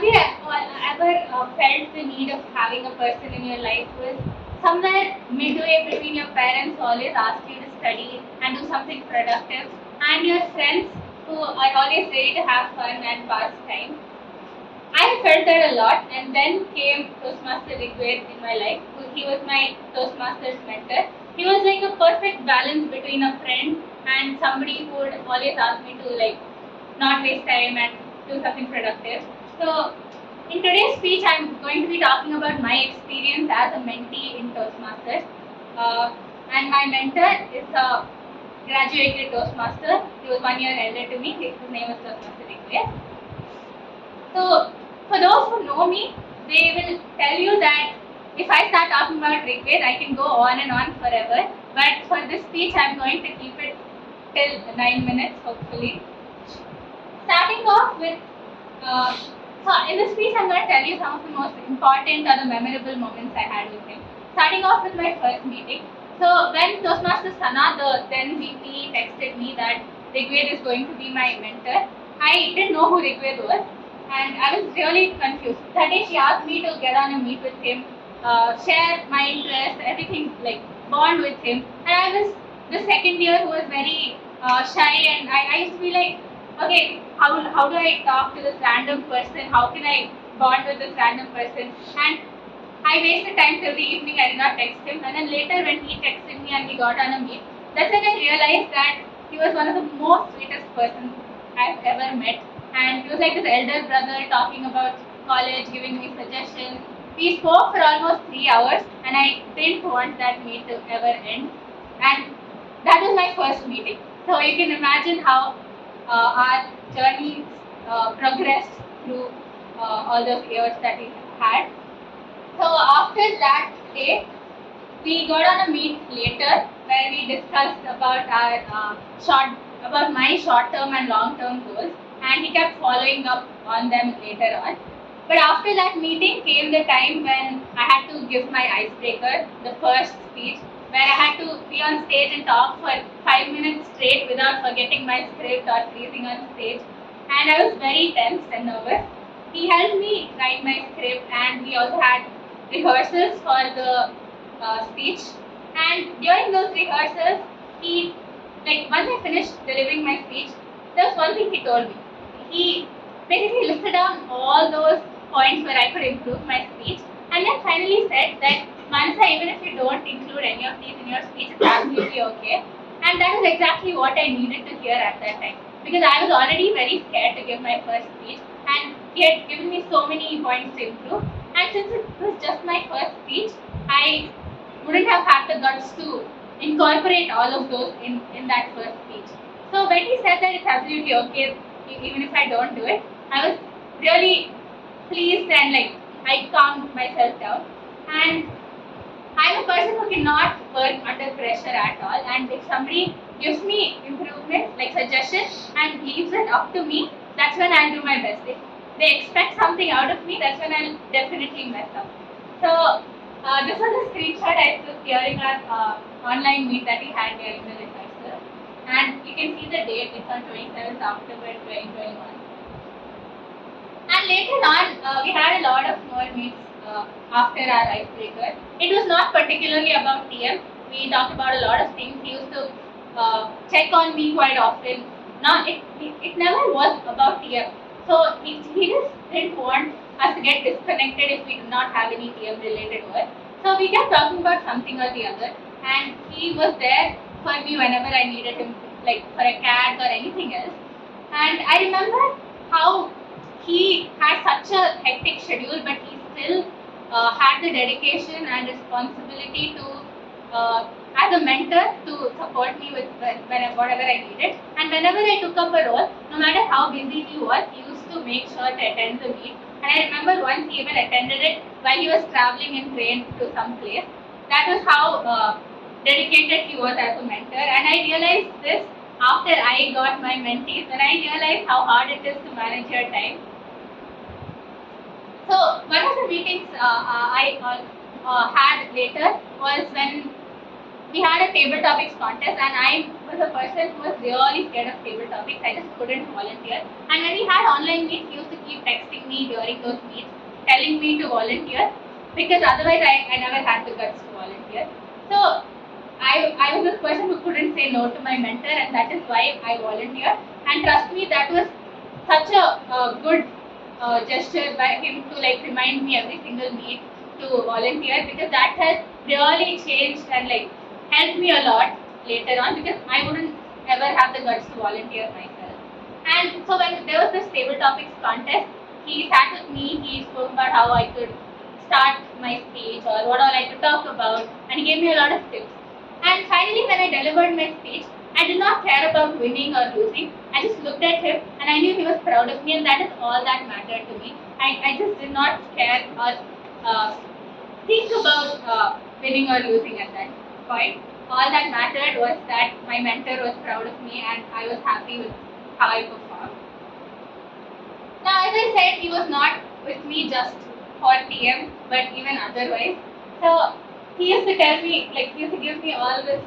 Have you ever felt the need of having a person in your life who is somewhere midway between your parents who always ask you to study and do something productive, and your friends who are always ready to have fun and pass time? I felt that a lot, and then came Toastmaster Rigved in my life. He was my Toastmasters mentor. He was like a perfect balance between a friend and somebody who would always ask me to not waste time and do something productive. So, in today's speech, I'm going to be talking about my experience as a mentee in Toastmasters. And my mentor is a graduated Toastmaster. He was 1 year elder to me. His name was Toastmaster Rigved. So, for those who know me, they will tell you that if I start talking about Rigved, I can go on and on forever. But for this speech, I'm going to keep it till 9 minutes, hopefully. Starting off with, so in this speech, I'm going to tell you some of the most important or the memorable moments I had with him. Starting off with my first meeting. So when Toastmaster Sana, the then VP, texted me that Rigved is going to be my mentor, I didn't know who Rigved was. And I was really confused. That day she asked me to get on a meet with him, share my interests, everything, like bond with him. And I was the second year who was very shy, and I used to be like, okay, how do I talk to this random person? How can I bond with this random person? And I wasted time till the evening. I did not text him. And then later when he texted me and we got on a meet, that's when I realized that he was one of the most sweetest persons I've ever met. And he was like this elder brother talking about college, giving me suggestions. We spoke for almost 3 hours, and I didn't want that meet to ever end. And that was my first meeting. So you can imagine how our journey progressed through all those years that we had. So after that day, we got on a meet later where we discussed about our about my short-term and long-term goals, and he kept following up on them later on. But after that meeting came the time when I had to give my icebreaker, the first speech, where I had to be on stage and talk for 5 minutes straight without forgetting my script or freezing on stage. And I was very tense and nervous. He helped me write my script, and we also had rehearsals for the speech. And during those rehearsals, he, once I finished delivering my speech, there was one thing he told me. He basically listed down all those points where I could improve my speech, and then finally said that, Manasa, even if you don't include any of these in your speech, it's absolutely okay. And that was exactly what I needed to hear at that time, because I was already very scared to give my first speech, and he had given me so many points to improve. And since it was just my first speech, I wouldn't have had the guts to incorporate all of those in that first speech. So when he said that it's absolutely okay, even if I don't do it, I was really pleased, and I calmed myself down. And I'm a person who cannot work under pressure at all. And if somebody gives me improvement, suggestions, and leaves it up to me, that's when I'll do my best. If they expect something out of me, that's when I'll definitely mess up. So this was a screenshot I took during our online meet that we had during the rehearsal. And you can see the date, it's on 27th October 2021. And later on, we had a lot of more meets after our icebreaker. It was not particularly about TM. We talked about a lot of things. He used to check on me quite often. It never was about TM. So he just didn't want us to get disconnected if we did not have any TM related work. So we kept talking about something or the other, and he was there for me whenever I needed him, for a CAD or anything else. And I remember how he had such a hectic schedule, but he still had the dedication and responsibility to, as a mentor, to support me with whatever I needed. And whenever I took up a role, no matter how busy he was, he used to make sure to attend the meet. And I remember once he even attended it while he was traveling in train to some place. That was how dedicated he was as a mentor. And I realized this after I got my mentees, and I realized how hard it is to manage your time. So one of the meetings I had later was when we had a table topics contest, and I was a person who was really scared of table topics. I just couldn't volunteer. And when we had online meets, he used to keep texting me during those meets, telling me to volunteer, because otherwise I never had the guts to volunteer. So I was this person who couldn't say no to my mentor, and that is why I volunteered. And trust me, that was such a good gesture by him to like remind me every single meet to volunteer, because that has really changed and like helped me a lot later on, because I wouldn't ever have the guts to volunteer myself. And so when there was this table topics contest, he sat with me, he spoke about how I could start my speech or what all I could talk about, and he gave me a lot of tips. And finally, when I delivered my speech, I did not care about winning or losing. I just looked at him and I knew he was proud of me, and that is all that mattered to me. I just did not care or think about winning or losing at that point. All that mattered was that my mentor was proud of me and I was happy with how I performed. Now, as I said, he was not with me just for TM, but even otherwise. So he used to tell me, like, he used to give me all this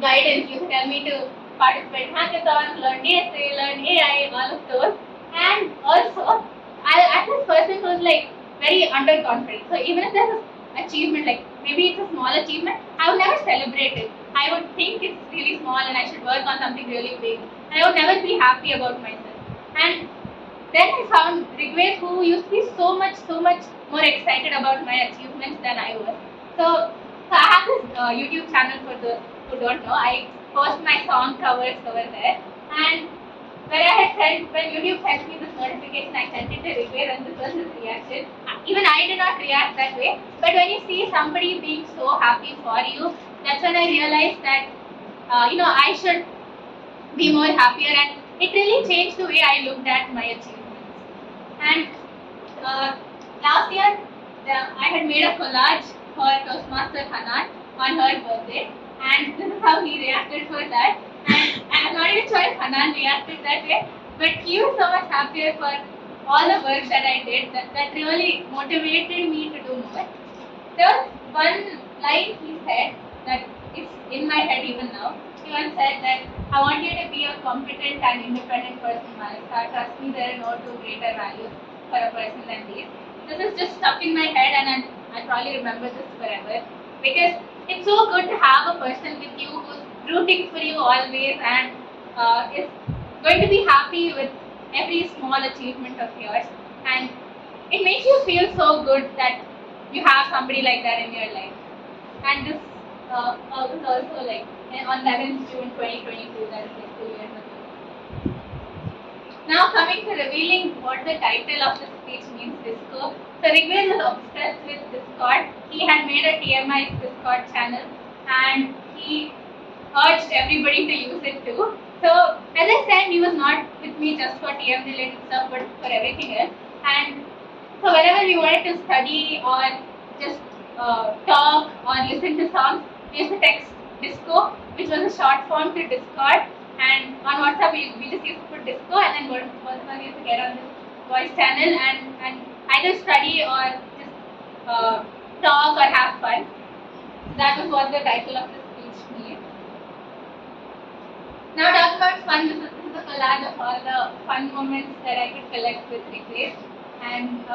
guidance. He used to tell me to participate in hackathons, learn DSA, learn AI, all of those. And also, I'm this person who's like very underconfident. So even if there's an achievement, like maybe it's a small achievement, I would never celebrate it. I would think it's really small and I should work on something really big. And I would never be happy about myself. And then I found Rigved, who used to be so much more excited about my achievements than I was. So I have this YouTube channel for those who don't know. I post my song covers over there. And when YouTube sent me this notification, I sent it to Rigved, and this was his reaction. Even I did not react that way. But when you see somebody being so happy for you, that's when I realized that I should be more happier, and it really changed the way I looked at my achievements. And last year, I had made a collage for Toastmaster Hanan on her birthday, and this is how he reacted for that. And I'm not even sure if Hanan reacted that way, but he was so much happier for all the work that I did that really motivated me to do more. There was one line he said that is in my head even now. He once said that, I want you to be a competent and independent person, Manasa. Trust me, there are no two greater values for a person than these. This is just stuck in my head, and I'll probably remember this forever, because it's so good to have a person with you who's rooting for you always and is going to be happy with every small achievement of yours. And it makes you feel so good that you have somebody like that in your life. And this was also like on 11th June 2022, that is like 2 years ago. Now coming to revealing what the title of the speech means, Disco. So Rigved is obsessed with Discord. He had made a TMI Discord channel, and he urged everybody to use it too. So as I said, he was not with me just for TM related stuff, but for everything else. And so whenever we wanted to study or just talk or listen to songs, we used to text Disco, which was a short form to Discord. And on WhatsApp, we just used to put Disco, and then both of us used to get on this voice channel and either study or just talk or have fun. So that was what the title of the speech means. Now talking about fun, this is a collage of all the fun moments that I could collect with Rigved. And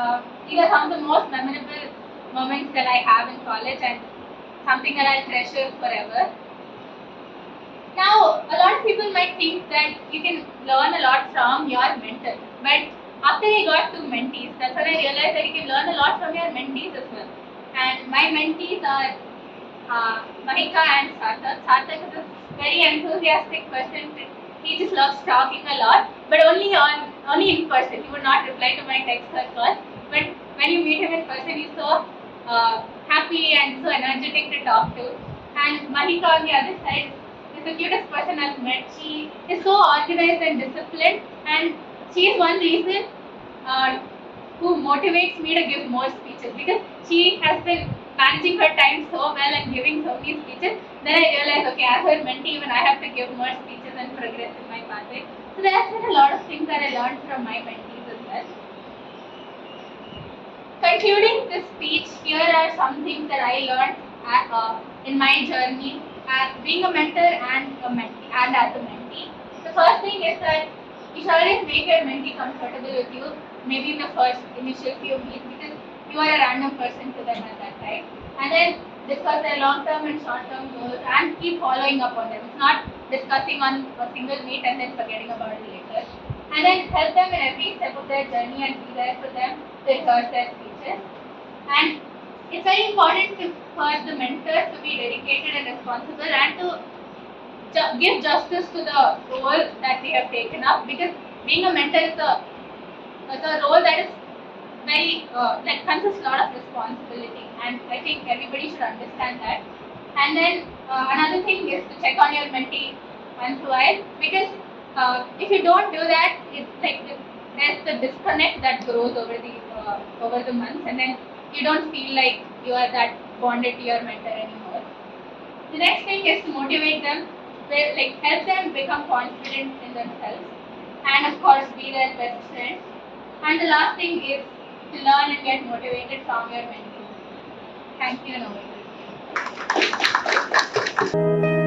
these are some of the most memorable moments that I have in college, and something that I'll treasure forever. Now, a lot of people might think that you can learn a lot from your mentor, but after I got to mentees, that's when I realized that you can learn a lot from your mentees as well. And my mentees are Mahika and Sarthak. Sarthak is a very enthusiastic person. He just loves talking a lot, but only in person. He would not reply to my texts or calls. But when you meet him in person, he's so happy and so energetic to talk to. And Mahika on the other side is the cutest person I've met. She is so organized and disciplined, and she is one reason who motivates me to give more speeches, because she has been managing her time so well and giving so many speeches. Then I realized, okay, as her mentee, even I have to give more speeches and progress in my pathway. So there have been a lot of things that I learned from my mentees as well. Concluding this speech, here are some things that I learned in my journey being a mentor and a mentee, and as a mentee, the first thing is that you should always make your mentee comfortable with you, maybe in the first initial few meets, because you are a random person to them at that time. And then discuss their long-term and short-term goals and keep following up on them. It's not discussing on a single meet and then forgetting about it later. And then help them in every step of their journey and be there for them to rehearse their speeches. And it's very important for the mentor to be dedicated and responsible and to give justice to the role that they have taken up, because being a mentor is a role that is very that consists a lot of responsibility, and I think everybody should understand that. And then another thing is to check on your mentee once in a while, because if you don't do that, it's like there's the disconnect that grows over the months, and then you don't feel like you are that bonded to your mentor anymore. The next thing is to motivate them, like help them become confident in themselves, and of course be their best friend. And the last thing is to learn and get motivated from your mentee. Thank you, and over to you.